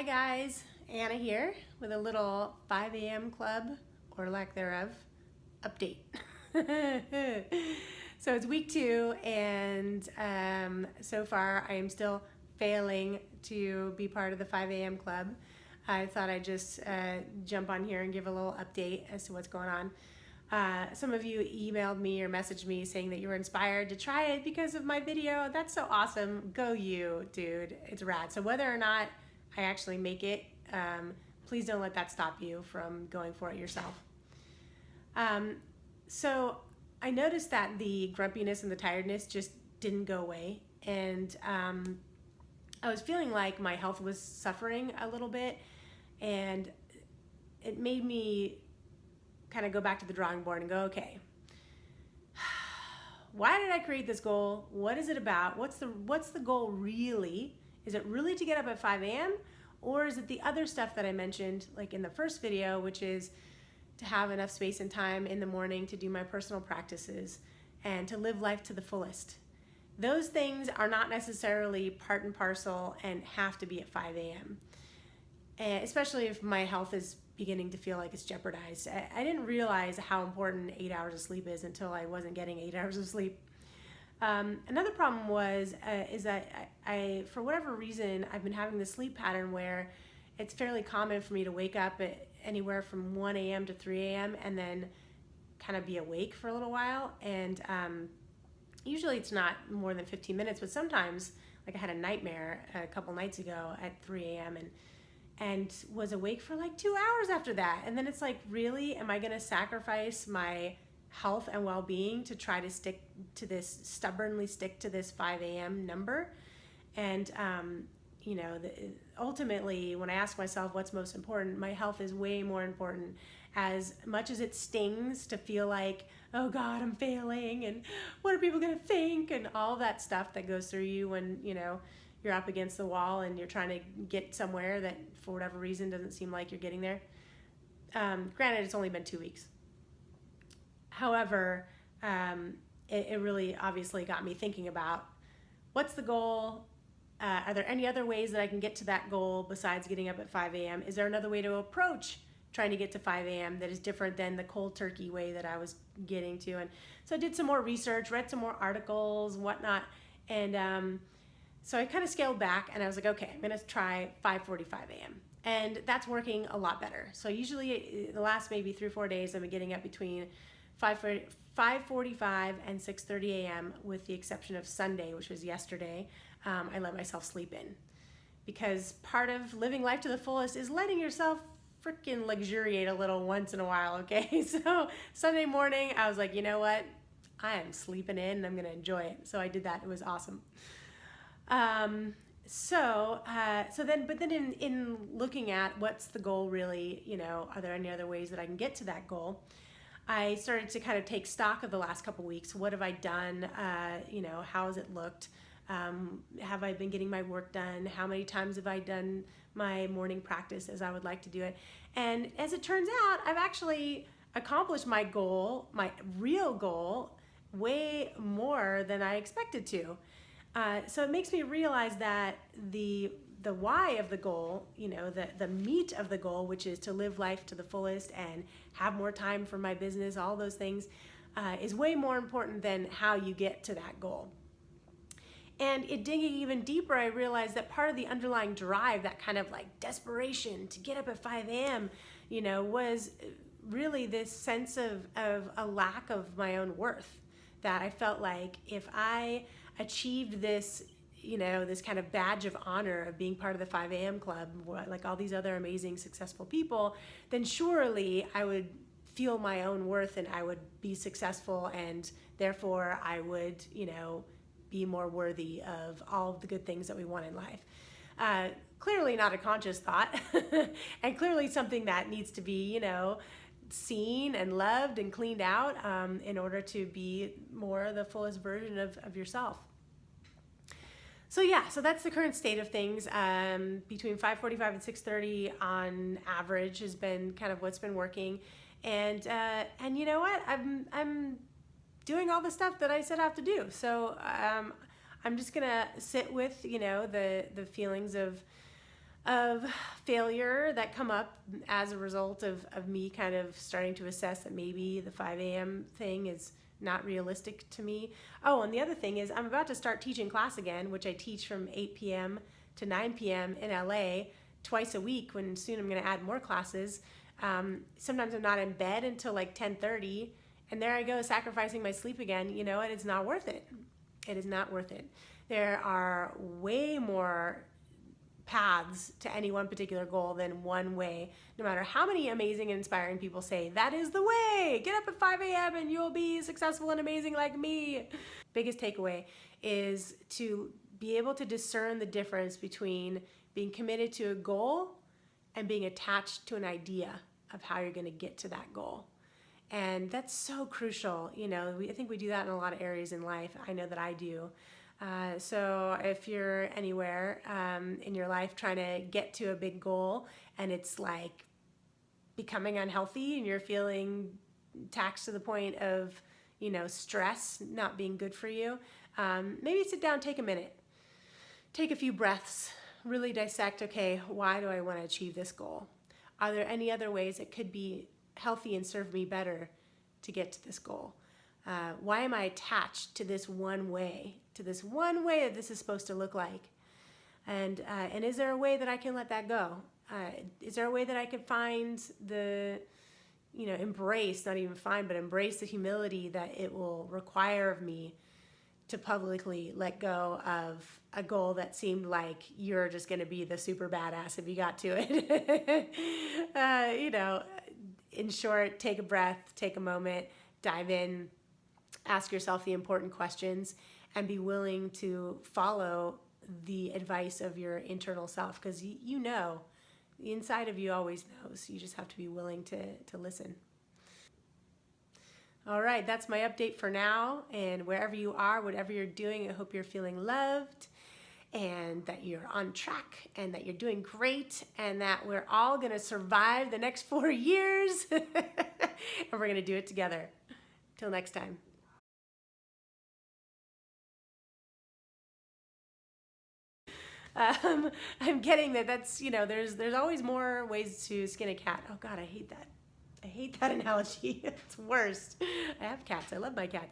guys, Anna here with a little 5 a.m. club, or lack thereof, update. So it's week 2, and so far I am still failing to be part of the 5 a.m. club. I thought I'd just jump on here and give a little update as to what's going on. Some of you emailed me or messaged me saying that you were inspired to try it because of my video. That's so awesome. Go you, dude. It's rad. So whether or not I actually make it, please don't let that stop you from going for it yourself. So I noticed that the grumpiness and the tiredness just didn't go away. And I was feeling like my health was suffering a little bit. And it made me kind of go back to the drawing board and go, okay, why did I create this goal? What is it about? What's the goal really? Is it really to get up at 5 a.m.? Or is it the other stuff that I mentioned, like in the first video, which is to have enough space and time in the morning to do my personal practices and to live life to the fullest? Those things are not necessarily part and parcel and have to be at 5 a.m. Especially if my health is beginning to feel like it's jeopardized. I didn't realize how important 8 hours of sleep is until I wasn't getting 8 hours of sleep. Another problem is that I, for whatever reason, I've been having this sleep pattern where it's fairly common for me to wake up at anywhere from 1 a.m. to 3 a.m. and then kind of be awake for a little while. And usually it's not more than 15 minutes, but sometimes, like I had a nightmare a couple nights ago at 3 a.m. and was awake for like 2 hours after that. And then it's like, really, am I gonna sacrifice my health and well-being to try to stubbornly stick to this 5 a.m. number? And ultimately, when I ask myself what's most important, my health is way more important. As much as it stings to feel like, oh God, I'm failing, and what are people gonna think, and all that stuff that goes through you when you're up against the wall and you're trying to get somewhere that for whatever reason doesn't seem like you're getting there. Granted, it's only been 2 weeks. However, it really obviously got me thinking about what's the goal? Are there any other ways that I can get to that goal besides getting up at 5 a.m.? Is there another way to approach trying to get to 5 a.m. that is different than the cold turkey way that I was getting to? And so I did some more research, read some more articles, whatnot, and so I kind of scaled back and I was like, okay, I'm gonna try 5:45 a.m. And that's working a lot better. So usually the last maybe 3 or 4 days, I've been getting up between 5:45 and 6:30 a.m. with the exception of Sunday, which was yesterday. I let myself sleep in, because part of living life to the fullest is letting yourself freaking luxuriate a little once in a while, okay? So Sunday morning, I was like, you know what? I am sleeping in and I'm gonna enjoy it. So I did that. It was awesome. But then in looking at what's the goal really, are there any other ways that I can get to that goal? I started to kind of take stock of the last couple weeks. What have I done? How has it looked? Have I been getting my work done? How many times have I done my morning practice as I would like to do it? And as it turns out, I've actually accomplished my goal, my real goal, way more than I expected to. So it makes me realize that the why of the goal, the meat of the goal, which is to live life to the fullest and have more time for my business, all those things, is way more important than how you get to that goal. And digging even deeper, I realized that part of the underlying drive, that kind of like desperation to get up at 5 a.m., was really this sense of a lack of my own worth. That I felt like if I achieved this, this kind of badge of honor of being part of the 5 a.m. club, like all these other amazing, successful people, then surely I would feel my own worth and I would be successful, and therefore I would, be more worthy of all of the good things that we want in life. Clearly not a conscious thought, and clearly something that needs to be, seen and loved and cleaned out in order to be more the fullest version of yourself. So that's the current state of things. Between 5:45 and 6:30 on average has been kind of what's been working. And you know what? I'm doing all the stuff that I set out to do. So I'm just gonna sit with the feelings of of failure that come up as a result of me kind of starting to assess that maybe the 5 a.m. thing is not realistic to me. Oh, and the other thing is I'm about to start teaching class again, which I teach from 8 p.m. to 9 p.m. in LA twice a week, when soon I'm going to add more classes. Sometimes I'm not in bed until like 10:30, and there I go sacrificing my sleep again. You know, and it's not worth it. It is not worth it. There are way more paths to any one particular goal than one way. No matter how many amazing and inspiring people say, that is the way, get up at 5 a.m. and you'll be successful and amazing like me. Biggest takeaway is to be able to discern the difference between being committed to a goal and being attached to an idea of how you're going to get to that goal. And that's so crucial. You know, I think we do that in a lot of areas in life. I know that I do. So if you're anywhere in your life trying to get to a big goal and it's like becoming unhealthy and you're feeling taxed to the point of, you know, stress not being good for you, maybe sit down, take a minute, take a few breaths, really dissect, okay, why do I want to achieve this goal? Are there any other ways it could be healthy and serve me better to get to this goal? Why am I attached to this one way that this is supposed to look like? And is there a way that I can let that go? Is there a way that I can find the, you know, embrace, not even find, but embrace the humility that it will require of me to publicly let go of a goal that seemed like you're just going to be the super badass if you got to it? You know, in short, take a breath, take a moment, dive in, ask yourself the important questions, and be willing to follow the advice of your internal self, because you know, the inside of you always knows. You just have to be willing to listen. All right, that's my update for now. And wherever you are, whatever you're doing, I hope you're feeling loved and that you're on track and that you're doing great and that we're all going to survive the next 4 years and we're going to do it together. Till next time. I'm getting that's, you know, there's always more ways to skin a cat. Oh God, I hate that. I hate that analogy. It's worst. I have cats. I love my cats.